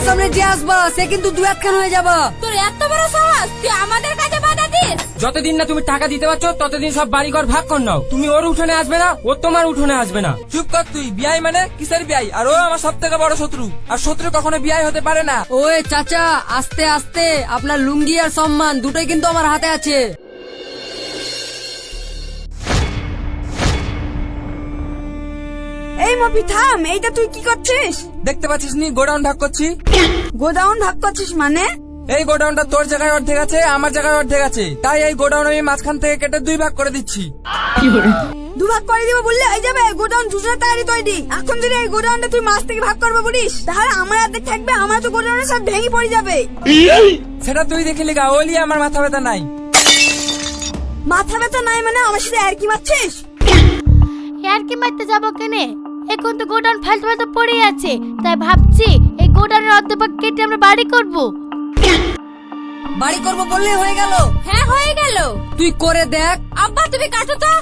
সামনে যে আসবা সে কিন্তু দু একখান হয়ে যাবা। তোর এত বড় সাহস, তুই আমাদের কাছে বাধা দিস? যতদিন না তুমি টাকা দিতে পারছো ততদিন সব বাড়িঘর ভাগ কর নাও। তুমি ওর উঠোনে আসবে না, ও তোমার উঠোনে আসবে না। চুপ কর তুই। বিয়াই মানে কিসের বিয়াই? আর ও আমার সব থেকে বড় শত্রু, আর শত্রু কখনো বিয়াই হতে পারে না। ওই চাচা আস্তে আস্তে, আপনার লুঙ্গি আর সম্মান দুটোই কিন্তু আমার হাতে আছে। এই মপি থাম, এইটা তুই কি করছিস? দেখতে পাচ্ছিস নি গোডাউন ভাগ করছি? গোডাউন ভাগ করছিস মানে? এই গোডাউনটা তোর জায়গায় অর্ধেক আছে, আমার জায়গায় অর্ধেক আছে, তাই এই গোডাউন আমি মাঝখান থেকে কেটে দুই ভাগ করে দিচ্ছি। দুভাগ করে দিব বললে হয়ে যাবে? গোডাউন দুজনের তাড়াতাড়ি তৈরি। এখন যদি এই গোডাউনটা তুই মাছ থেকে ভাগ করবে বলিস, তাহলে আমার অর্ধেক থাকবে, আমার তো গোডাউনে সব ভেঙে পড়ে যাবে। সেটা তুই দেখে লিগা, ওলি আমার মাথা ব্যথা নাই। মাথা ব্যথা নাই মানে আমার সাথে আর কি মারছিস? আর কি মারতে যাবো কেনে? এখন তো গোডাউন ফালতু ফালতু পড়ে আছে, তাই ভাবছি এই গোডাউনের অর্ধেক কেটে আমরা বাড়ি করব। বাড়ি করব বললে হয়ে গেল? হ্যাঁ হয়ে গেল। তুই করে দেখ। আব্বা তুমি কাটো তো।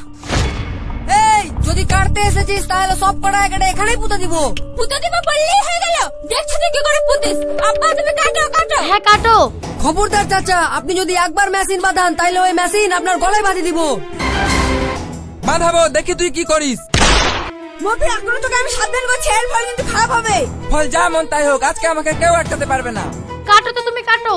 এই যদি কাটতে এসেছিস তাহলে সব কটা এখানে এখানেই পুঁতে দিব। পুঁতে দিব বললেই হয়ে গেল? দেখছো তো কি করে পুঁতিস। আব্বা তুমি কাটো কাটো। হ্যাঁ কাটো। খবরদার চাচা, আপনি যদি একবার মেশিন বাঁধান তাহলে ওই মেশিন আপনার গলায় বাঁধি দিব। বাঁধাবো, দেখি তুই কি করিস। মপি এখনো তোকে আমি সাবধান করছি, এর ফল কিন্তু খারাপ হবে। ফল যা মন তাই হোক, আজকে আমাকে কেউ আটকাতে পারবে না। কাটো তো তুমি কাটো।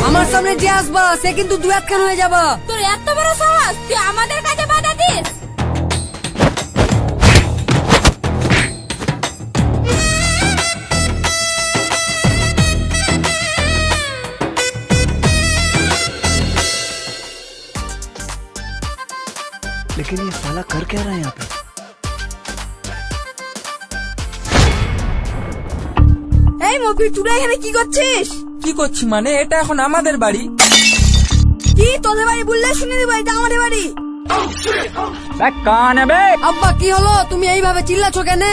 আমার সামনে যে আসবা সে কিন্তু দু একখান হয়ে যাবা। তোর এত বড় সাহস, তুই আমাদের কাছে বাধা দিস? लेकिन ये साला कर क्या रहा है यहाँ पे? এই মপি তুই এখানে কি করছিস? কি করছি মানে? এটা এখন আমাদের বাড়ি। কি তোদের বাড়ি বললে শুনে দিব, এটা আমাদের বাড়ি। আব্বা কি হলো, তুমি এইভাবে চিল্লাছো কেন?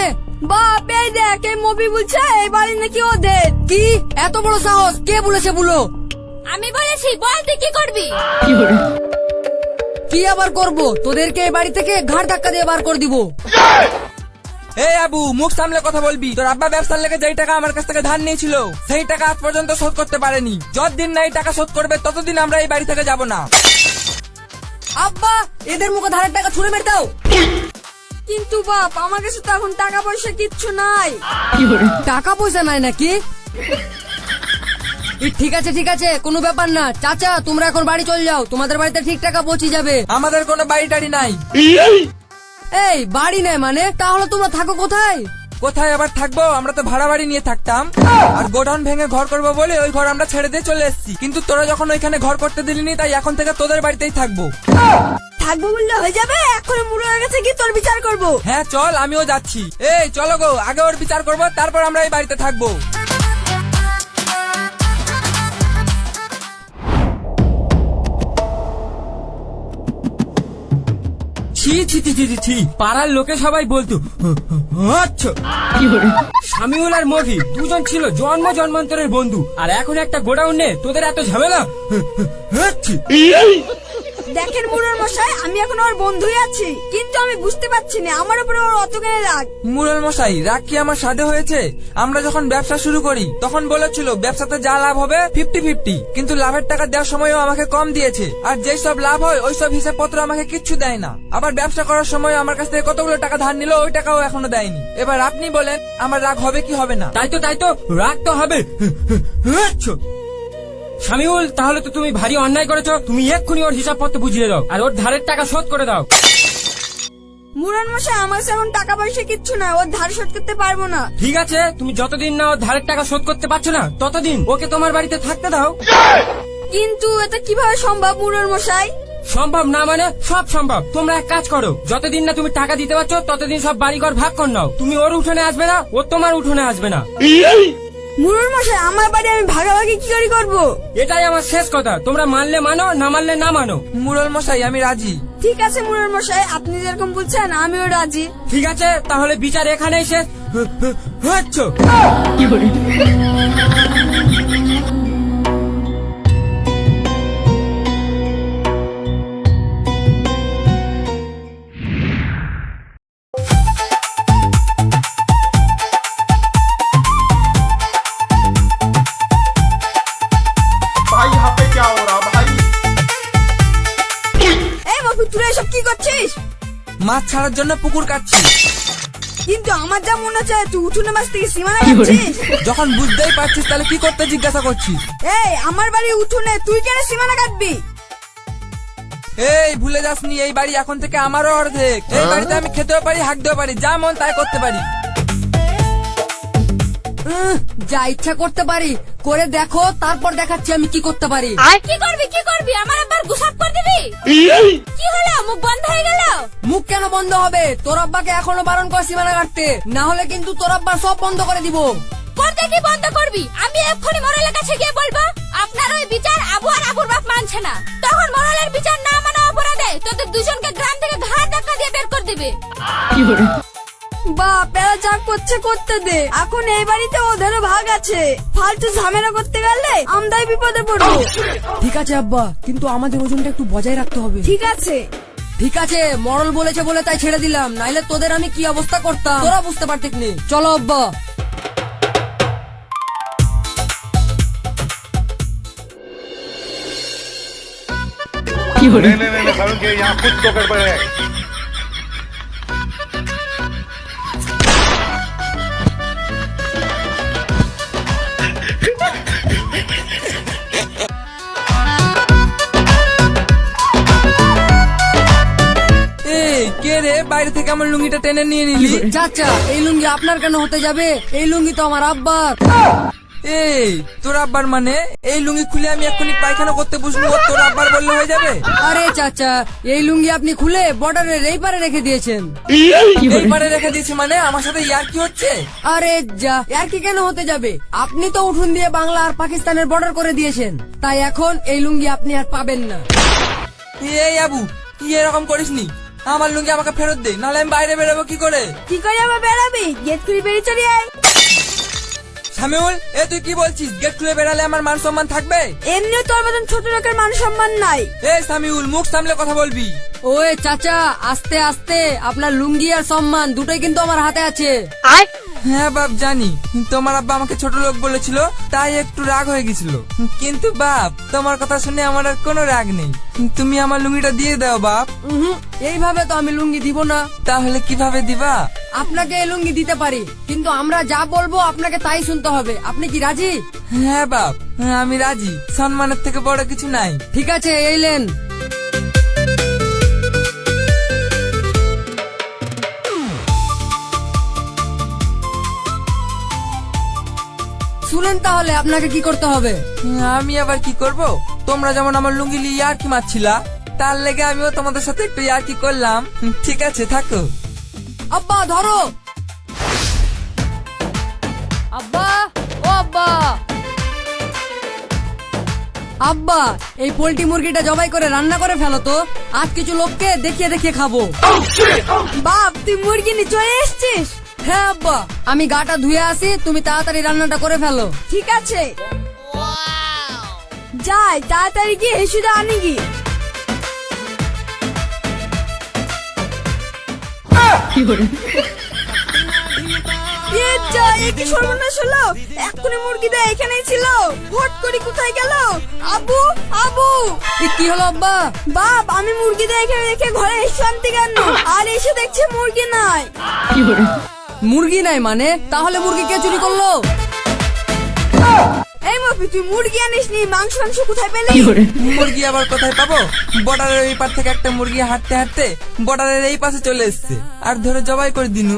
বাপ এই দেখ, এই মপি বলছে এই বাড়ি নাকি ওদের। কি এত বড় সাহস? কে বলেছে বলো? আমি বলেছি, বল তুই কি করবি? কি আবার করব? তোদেরকে এই বাড়ি থেকে ঘাড় ধাক্কা দিয়ে বার করে দিব। এই আবু, মুখ সামলে কথা বলবি। তোর আব্বা ব্যবসার লেগে যেই টাকা আমার কাছ থেকে ধার নিয়েছিল সেই টাকা আজ পর্যন্ত শোধ করতে পারেনি। যতদিন না এই টাকা শোধ করবে ততদিন আমরা এই বাড়ি থেকে যাব না। আব্বা এদের মুখে ধারের টাকা ছুঁড়ে মেরে দাও। কিন্তু বাপ আমার কাছে তো এখন টাকা পয়সা কিচ্ছু নাই। টাকা পয়সা নাই নাকি? ঠিক আছে ঠিক আছে, কোনো ব্যাপার না। চাচা তোমরা এখন বাড়ি চলে যাও, তোমাদের বাড়িতে ঠিক টাকা পৌঁছে যাবে। আমাদের কোনো বাড়ি টাড়ি নাই। এই বাড়ি নেই মানে? তাহলে তোমরা থাকো কোথায়? কোথায় আবার থাকবো? আমরা তো ভাড়া বাড়ি নিয়ে থাকতাম, আর গোডাউন ভেঙে ঘর করবো বলে ওই ঘর আমরা ছেড়ে দিয়ে চলে এসেছি। কিন্তু তোরা যখন ওইখানে ঘর করতে দিলিনি, তাই এখন থেকে তোদের বাড়িতেই থাকবো। থাকবো বললে হয়ে যাবে? এখন মুড়ে গেছে কি তোর বিচার করব? হ্যাঁ চল, আমিও যাচ্ছি। এই চলো গো, আগে ওর বিচার করবো, তারপর আমরা এই বাড়িতে থাকবো। ছি ছি ছি ছি ছি, পাড়ার লোকে সবাই বলতো আচ্ছা শামিউল আর মফি দুজন ছিল জন্ম জন্মান্তরের বন্ধু, আর এখন একটা গোডাউন নে তোদের এত ঝামেলা। দেখেন মুরুর মশাই, আমি এখন ওর বন্ধুই আছি, কিন্তু আমি বুঝতে পারছি না আমার উপরে ওর অত কেন রাগ। মুরল মশাই, রাগ কি আমার সাধে হয়েছে? আমরা যখন ব্যবসা শুরু করি তখন বলেছিল ব্যবসাতে যা লাভ হবে 50-50, কিন্তু লাভের টাকা দেওয়ার সময়ও আমাকে কম দিয়েছে, আর যেই সব লাভ হয় ওই সব হিসাব পত্র আমাকে কিচ্ছু দেয় না। আবার ব্যবসা করার সময় আমার কাছ থেকে কতগুলো টাকা ধার নিল, ওই টাকাও এখনো দেয়নি। এবার আপনি বলেন আমার রাগ হবে কি হবে না? তাই তো রাগ তো হবে। শামিউল, তাহলে তো তুমি ভারী অন্যায় করেছো। তুমি এক্ষুনি ওর হিসাবপত্র বুঝিয়ে দাও আর ওর ধারের টাকা শোধ করে দাও। মুরন মশাই, আমার কাছে এখন টাকা পয়সা কিচ্ছু না, ওর ধার শোধ করতে পারবো না। ঠিক আছে, তুমি যতদিন না ওর ধারের টাকা শোধ করতে পারছো না ততদিন ওকে তোমার বাড়িতে থাকতে দাও। কিন্তু এটা কিভাবে সম্ভব মুরন মশাই? সম্ভব না মানে সব সম্ভব। তোমরা এক কাজ করো, যতদিন না তুমি টাকা দিতে পারছো ততদিন সব বাড়িঘর ভাগ কর নাও। তুমি ওর উঠোনে আসবে না, ও তোমার উঠোনে আসবে না। মুরন মশাই, আমার বাড়ি আমি ভাগাভাগি কি করে করবো? এটাই আমার শেষ কথা। তোমরা মানলে মানো, না মানলে না মানো। মুরল মশাই, আমি রাজি। ঠিক আছে মুরন মশাই, আপনি যেরকম বলছেন আমিও রাজি। ঠিক আছে, তাহলে বিচার এখানেই শেষ। ছাড়ার জন্য পুকুর কাটছি। কিন্তু আমার যা মনে হচ্ছে তুই উঠোনে মাছ থেকে সীমানা কাটছিস। যখন বুঝতেই পারছিস তাহলে কি করতে জিজ্ঞাসা করছিস? এই আমার বাড়ি উঠোনে, তুই কেন সীমানা কাটবি? এই ভুলে যাসনি, এই বাড়ি এখন থেকে আমারও অর্ধেক। এই বাড়িতে আমি খেতেও পারি, হাঁকতেও পারি, যা মন তাই করতে পারি। যা ইচ্ছা করতে পারি, করে দেখো, তারপর দেখাচ্ছি আমি কি করতে পারি। কি করবি আমার আব্বার গুসাপ করে দিবি? কি হলো, মুখ বন্ধ হয়ে গেল? মুখ কেন বন্ধ হবে? তোর আব্বাকে এখনো বারণ কর সীমানা কাটতে, না হলে কিন্তু তোর আব্বা সব বন্ধ করে দিব। করতে কি বন্ধ করবি? আমি এক্ষুনি মোড়লের কাছে গিয়ে বলবো আপনার ওই বিচার আবু আর আবুর বাপ মানছে না। তখন মোড়লের বিচার না মানা অপরাধে তোদের দুজনকে গ্রাম থেকে ঘাট ধাক্কা দিয়ে বের করে দিবে। বাপ এরা যা করছে করতে দে, এখন এই বাড়িতে ওদেরও ভাগ আছে। ফালতু ঝামেলা করতে গেলে আমরাই বিপদে পড়বো। ঠিক আছে আব্বা, কিন্তু আমাদের ওজনটা একটু বজায় রাখতে হবে। ঠিক আছে। ঠিক আছে, মরল বলেছে বলে তাই ছেড়ে দিলাম, নাইলে তোদের আমি কি অবস্থা করতাম তোরা বুঝতে পারতিস নি। চলো আব্বা। नहीं सारुण के यहाँ कुछ तो गड़बड़ है। এই কে রে, বাইরে থেকে আমার লুঙ্গিটা টেনে নিয়ে নিলি? চাচা, এই লুঙ্গি আপনার কেন হতে যাবে? এই লুঙ্গি তো আমার আব্বার। এই তোর আব্বার মানে? এই লুঙ্গি খুলে আমি এক্ষুনি পায়খানা করতে বসবো, ও তোর আব্বার বললে হয়ে যাবে? আরে চাচা, এই লুঙ্গি আপনি খুলে বর্ডারের এই পারে রেখে দিয়েছেন। এইবারে রেখে দিয়েছি মানে? আমার সাথে ইয়ার কি হচ্ছে? আরে যা, আর কি কেন হতে যাবে? আপনি তো উঠুন দিয়ে বাংলা আর পাকিস্তানের বর্ডার করে দিয়েছেন, তাই এখন এই লুঙ্গি আপনি আর পাবেন না। এই আবু, কি এরকম করিসনি? আমার লুঙ্গি আমাকে ফেরত দে, নাহলে আমি বাইরে বেরোবো কি করে? কি করে আবার বেড়াবি? গেট খুলে বেরিয়ে চলে আয়। শামিউল, এ তুই কি বলছিস? গেট খুলে বেরালে আমার মান সম্মান থাকবে? এমনিও তোর মতন ছোট লোকের মান সম্মান নাই। এই শামিউল, মুখ সামলে কথা বলবি। ওই চাচা, আস্তে আস্তে, আপনার লুঙ্গি আর সম্মান দুটোই কিন্তু আমার হাতে আছে। হ্যাঁ বাপ জানি, তোমার আব্বা আমাকে ছোট লোক বলেছিল, তাই একটু রাগ হয়ে গেছিল। কিন্তু বাপ, তোমার কথা শুনে আমার আর কোনো রাগ নেই। তুমি আমার লুঙ্গিটা দিয়ে দাও বাপ। এইভাবে তো আমি লুঙ্গি দিব না। তাহলে কিভাবে দিবা? আপনাকে এই লুঙ্গি দিতে পারি, কিন্তু আমরা যা বলবো আপনাকে তাই শুনতে হবে। আপনি কি রাজি? হ্যাঁ বাপ, আমি রাজি। সম্মানের থেকে বড় কিছু নাই। ঠিক আছে, এই লেন। শুনেন তাহলে আপনাকে কি করতে হবে। আমি আবার কি করব? তোমরা যেমন আমার লুঙ্গি নিয়ে আর কি মারছিলা, তার লেগে আমিও তোমাদের সাথে একটু আর কি করলাম। ঠিক আছে, থাকো। আব্বা ধরো। আব্বা, ও আব্বা। আব্বা, এই পোল্ট্রি মুরগিটা জবাই করে রান্না করে ফেলো তো, আজ কিছু লোককে দেখিয়ে দেখিয়ে খাবো। বাপ তুই মুরগি নিয়ে চলে এসছিস? হ্যাঁ আব্বা, আমি গাটা ধুয়ে আসি, তুমি তাড়াতাড়ি রান্নাটা করে ফেলো। ঠিক আছে, যাই তাড়াতাড়ি গিয়ে হেসুদা আনি গি। সর্বনাশ হলো, এক্ষুনি মুরগিটা এখানেই ছিল, হট করে কোথায় গেল? আবু, আবু। কি হলো আব্বা? বাপ, আমি মুরগিটা এখানে রেখে ঘরে এসে আনতে গেল, আর এসে দেখছি মুরগি নাই। মুরগি নাই মানে? তাহলে মুরগি কে চুরি করলো? এই মফি, তুই মুরগি আনিস নি, মাংস মাংস কোথায় পেলি? মুরগি আবার কোথায় পাবো? বর্ডারের এই পার থেকে একটা মুরগি হাঁটতে হাঁটতে বর্ডারের এই পাশে চলে এসছে, আর ধরে জবাই করে দিনু।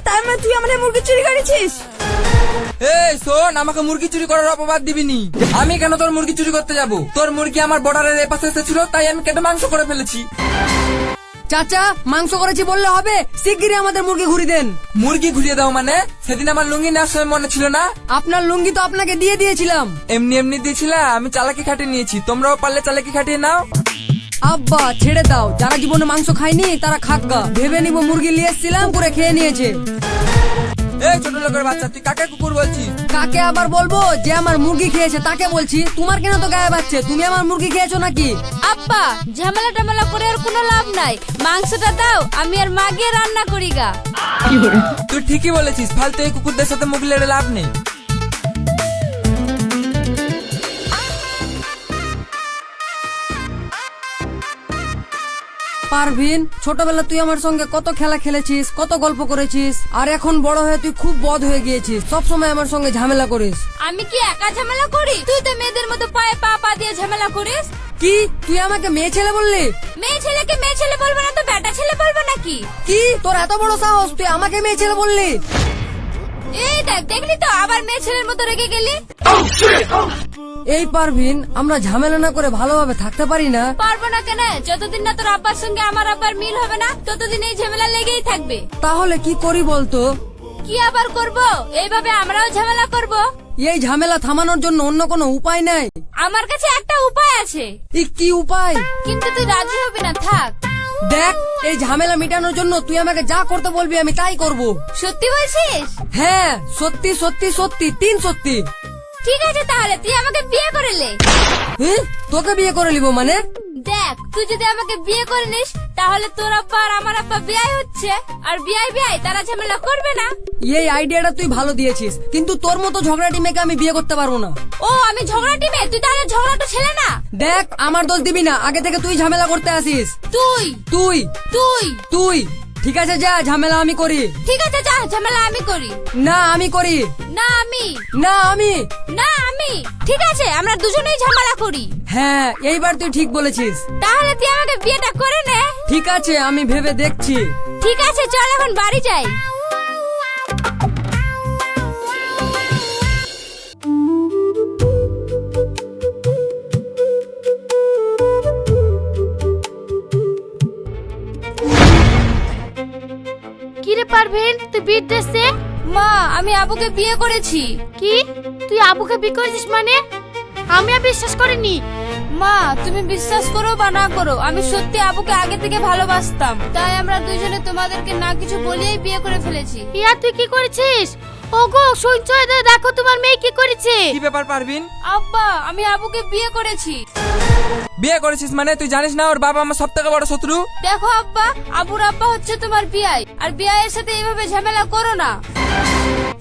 তার মানে তুই আমাদের মুরগি চুরি করেছিস? এই শোন, আমাকে মুরগি চুরি করার অপবাদ দিবিনি। আমি কেন তোর মুরগি চুরি করতে যাব? তোর মুরগি আমার বর্ডারের এই পাশে এসেছিল, তাই আমি কেটে মাংস করে ফেলেছি। চাচা, মাংস করেছি বললে হবে? শিগগিরই আমাদের মুরগি ঘুরি দেন। মুরগি ঘুরিয়ে দাও মানে? সেদিন আমার লুঙ্গি নেওয়ার সময় মনে ছিল না? আপনার লুঙ্গি তো আপনাকে দিয়ে দিয়েছিলাম। এমনি এমনি দিয়েছিলা? আমি চালাকি খাটিয়ে নিয়েছি, তোমরাও পারলে চালাকি খাটিয়ে নাও। আব্বা ছেড়ে দাও, যারা জীবনে মাংস খায়নি তারা খাক্কা। ভেবে নিব মুরগি নিয়ে এসেছিলাম, করে খেয়ে নিয়েছে। এই ছোট লোকের বাচ্চা, তুই কাকে কুকুর বলছিস? কাকে আবার বলবো? যে আমার মুরগি খেয়েছে তাকে বলছি। তোমার কেন তো গায়ে বাচ্ছে? তুমি আমার মুরগি খেয়েছো নাকি? আব্বা, ঝামেলা টামেলা করে আর কোনো লাভ নাই, মাংসটা দাও, আমি আর মা গিয়ে রান্না করি গা। তুই ঠিকই বলেছিস, ফালতু এই কুকুরদের সাথে মুখ লেড়ে লাভ নেই। পারভিন, ছোটবেলা তুই আমার সঙ্গে কত খেলা খেলেছিস, কত গল্প করেছিস, আর এখন বড় হয়ে তুই খুব বদ হয়ে গিয়েছিস, সব সময় আমার সঙ্গে ঝামেলা করিস। আমি কি একা ঝামেলা করি? তুই তো মেয়েদের মতো পায়ে পা পা দিয়ে ঝামেলা করিস। কি তুই আমাকে মেয়ে ছেলে বললি? মেয়ে ছেলেকে মেয়ে ছেলে বলবো না তো বেটা ছেলে বলবো নাকি? কি তোর এত বড় সাহস, তুই আমাকে মেয়ে ছেলে বললি? এই দেখ, দেখলি তো আবার মেয়ে ছেলের মতো রেগে গেলি। এই পারভিন, আমরা ঝামেলা না করে ভালোভাবে থাকতে পারি না? পারবো না কেন? যতদিন না তোর আব্বার সঙ্গে আমার আব্বার মিল হবে না, ততদিন এই ঝামেলা লেগেই থাকবে। তাহলে কি করি বলতো? কি আবার করব? এইভাবে আমরাও ঝামেলা করব। এই ঝামেলা থামানোর জন্য অন্য কোনো উপায় নাই? আমার কাছে একটা উপায় আছে। কি উপায়? কিন্তু তুই রাজি হবি না, থাক। দেখ, এই ঝামেলা মেটানোর জন্য তুই আমাকে যা করতে বলবি আমি তাই করব। সত্যি বলছিস? হ্যাঁ, সত্যি সত্যি সত্যি, 3 সত্যি। ঠিক আছে, তাহলে তুই আমাকে বিয়ে করে লে। হ্যাঁ, তোকে বিয়ে করে নিব মানে? দেখ, তুই যদি আমাকে বিয়ে করে নিস, তাহলে তোর আব্বা আর আমার আব্বা বিয়ে হচ্ছে, আর বিয়ে তারা ঝামেলা করবে না। এই আইডিয়াটা তুই ভালো দিয়েছিস, কিন্তু তোর মতো ঝগড়াটি মেয়েকে আমি বিয়ে করতে পারবো না। ও, আমি ঝগড়াটি মেয়ে? তুই তাহলে ঝগড়াটা ছেলে না? দেখ, আমার দোষ দিবি না, আগে থেকে তুই ঝামেলা করতে আসিস। তুই তুই তুই তুই ঠিক আছে, যা, ঝামেলা আমি করি। ঠিক আছে, যা, ঝামেলা আমি করি। না, আমি করি। না আমি। না, আমি। না আমি। ঠিক আছে, আমরা দুজনেই ঝামেলা করি। হ্যাঁ, এইবার তুই ঠিক বলেছিস। তাহলে তুই আমাকে বিয়েটা করে নে। ঠিক আছে, আমি ভেবে দেখছি। ঠিক আছে, চল এখন বাড়ি যাই। কি রে পারভিন, তুই বিয়ে দিচ্ছে? মা, আমি আবুকে বিয়ে করেছি। কি তুই আবুকে বিয়ে করেছিস মানে? আমি আর বিশ্বাস করিনি। মা, তুমি বিশ্বাস করো বা না করো, আমি সত্যি আবুকে আগে থেকে ভালোবাসতাম, তাই আমরা দুইজনে তোমাদেরকে না কিছু বলেই বিয়ে করে ফেলেছি। ইয়া, তুই কি করেছিস? ওগো শুনছো, দেখো তোমার মেয়ে কি করেছে। কি ব্যাপার পারভিন? আব্বা, আমি আবুকে বিয়ে করেছি। বিয়ে করেছিস মানে? তুই জানিস না ওর বাবা আমার সব থেকে বড় শত্রু? দেখো আব্বা, আবুর আব্বা হচ্ছে তোমার বিয়াই, আর বিয়াইয়ের সাথে এইভাবে ঝামেলা করো না।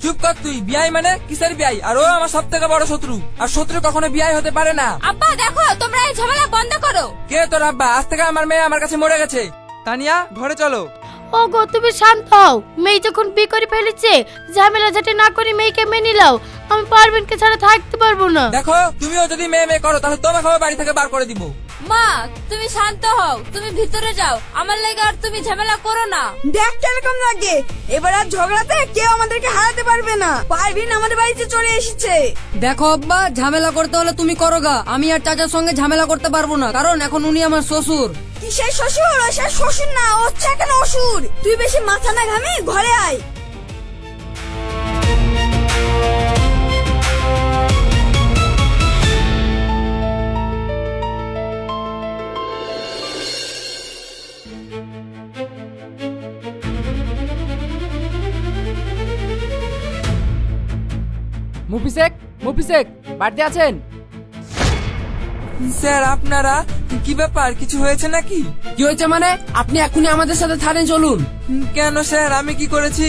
চুপ কর তুই। বিয়াই মানে কিসের বিয়াই? আর ও আমার সব থেকে বড় শত্রু, আর শত্রু কখনো বিয়াই হতে পারে না। আব্বা দেখো, তোমরা এই ঝামেলা বন্ধ করো। কে তোর আব্বা? আজ থেকে আমার মেয়ে আমার কাছে মরে গেছে। তানিয়া, ঘরে চলো। ওগো তুমি শান্ত হও, মেয়ে যখন বিয়ে করে ফেলেছে, ঝামেলা ঝাঁটি না করে মেয়েকে মেনে নাও। আমি পারভিনকে ছাড়া থাকতে পারবো না। দেখো, তুমিও যদি মেয়ে করো তাহলে তোমাকেও বাড়ি থেকে বার করে দিব। মা, তুমি শান্ত হও, তুমি ভিতরে যাও, আমার লেগে আর তুমি ঝামেলা করো না। দেখ কিরকম লাগে, এবার আর ঝগড়াতে কেউ আমাদেরকে হারাতে পারবে না। পারভিন আমাদের বাড়িতে চলে এসেছে। দেখো আব্বা, ঝামেলা করতে হলে তুমি করো গা, আমি আর চাচার সঙ্গে ঝামেলা করতে পারবো না, কারণ এখন উনি আমার শ্বশুর। কিসের শ্বশুর? ও সে শ্বশুর না, ও হচ্ছে এখন অসুর। তুই বেশি মাথা না ঘামি ঘরে আয়। মুফিসেক বাড়িতে আছেন? স্যার, আপনারা কি ব্যাপার? কিছু হয়েছে নাকি? কি হয়েছে মানে? আপনি এখনই আমাদের সাথে থানে চলুন। কেন স্যার, আমি কি করেছি?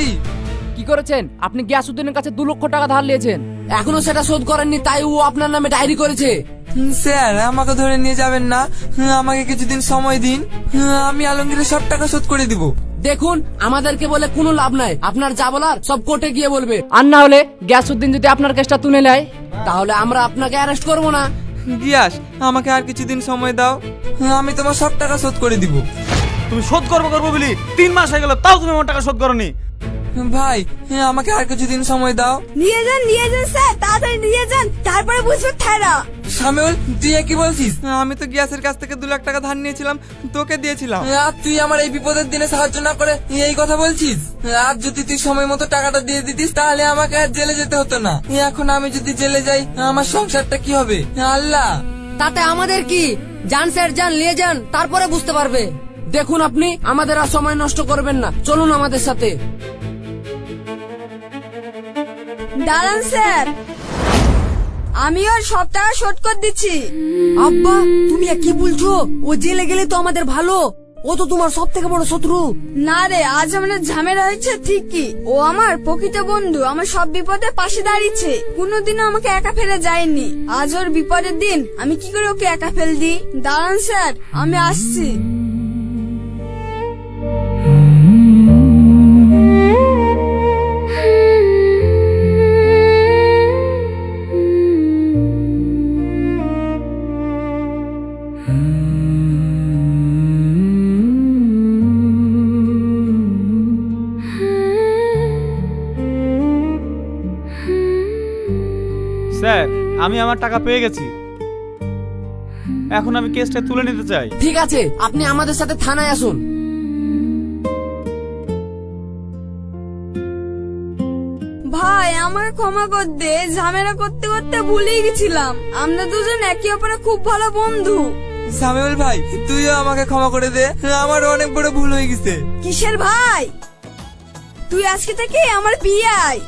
কি করেছেন? আপনি গিয়াসউদ্দিনের কাছে 2 লক্ষ টাকা ধার নিয়েছেন, এখনো সেটা শোধ করেননি, তাই ও আপনার নামে ডায়েরি করেছে। স্যার, আমাকে ধরে নিয়ে যাবেন না, আমাকে কিছুদিন সময় দিন, আমি আলমগীরের সব টাকা শোধ করে দিব। দেখুন, আমাদেরকে বলে কোনো লাভ নাই, আপনার যা বলার সব কোর্টে গিয়ে বলবে। আর না হলে গিয়াসউদ্দিন যদি আপনার কেসটা তুলে নেয়, তাহলে আমরা আপনাকে অ্যারেস্ট করবো না। গিয়াস, আমাকে আর কিছুদিন সময় দাও, আমি তোমার সব টাকা শোধ করে দিব। তুমি শোধ করবো বলি 3 মাস হয়ে গেল, তাও তুমি আমার টাকা শোধ করনি। ভাই, আমাকে আর কিছুদিন সময় দাও। নিয়ে যান স্যার, তাড়াতাড়ি নিয়ে যান, তারপরে বুঝবে ঠেরা। শামিউল, তুই কি বলছিস? আমি তো গিয়াসের কাছ থেকে 2 লাখ টাকা ধার নিয়েছিলাম, তোকে দিয়েছিলাম। আর তুই আমার এই বিপদের দিনে সাহায্য না করে এই কথা বলছিস? আর যদি তুই সময় মতো টাকাটা দিয়ে দিতিস, তাহলে আমাকে আর জেলে যেতে হতো না। এখন আমি যদি জেলে যাই, আমার সংসারটা কি হবে? আল্লাহ, তাতে আমাদের কি? যান স্যার, যান, নিয়ে যান, তারপরে বুঝতে পারবে। দেখুন, আপনি আমাদের আর সময় নষ্ট করবেন না, চলুন আমাদের সাথে। দাঁড়ান স্যার, আমি ওর সব টাকা শোধ করে দিচ্ছি। আব্বা, তুমি কি বলছো? ও জেলে গেলে তো আমাদের ভালো, ও তো তোমার সব থেকে বড় শত্রু। না রে, আজ আমাদের ঝামেলা হয়েছে ঠিকই, ও আমার প্রকৃত বন্ধু, আমার সব বিপদে পাশে দাঁড়িয়েছে, কোনোদিনও আমাকে একা ফেলে যায়নি। আজ ওর বিপদের দিন, আমি কি করে ওকে একা ফেল দিই? দাঁড়ান স্যার, আমি আসছি। স্যার আমি আমার টাকা পেয়ে গেছি, এখন আমি কেসটা তুলে নিতে চাই। ঠিক আছে, আপনি আমাদের সাথে থানায় আসুন। ভাই আমাকে ক্ষমা কর দে, ঝামেলা করতে করতে ভুলেই গেছিলাম আমরা দুজন একে অপরের খুব ভালো বন্ধু। সামিউল ভাই তুইও আমাকে ক্ষমা করে দে, আমার অনেক বড় ভুল হয়ে গেছে। কিসের ভাই? তুই আজকে থেকে আমার বিয়ে আয়।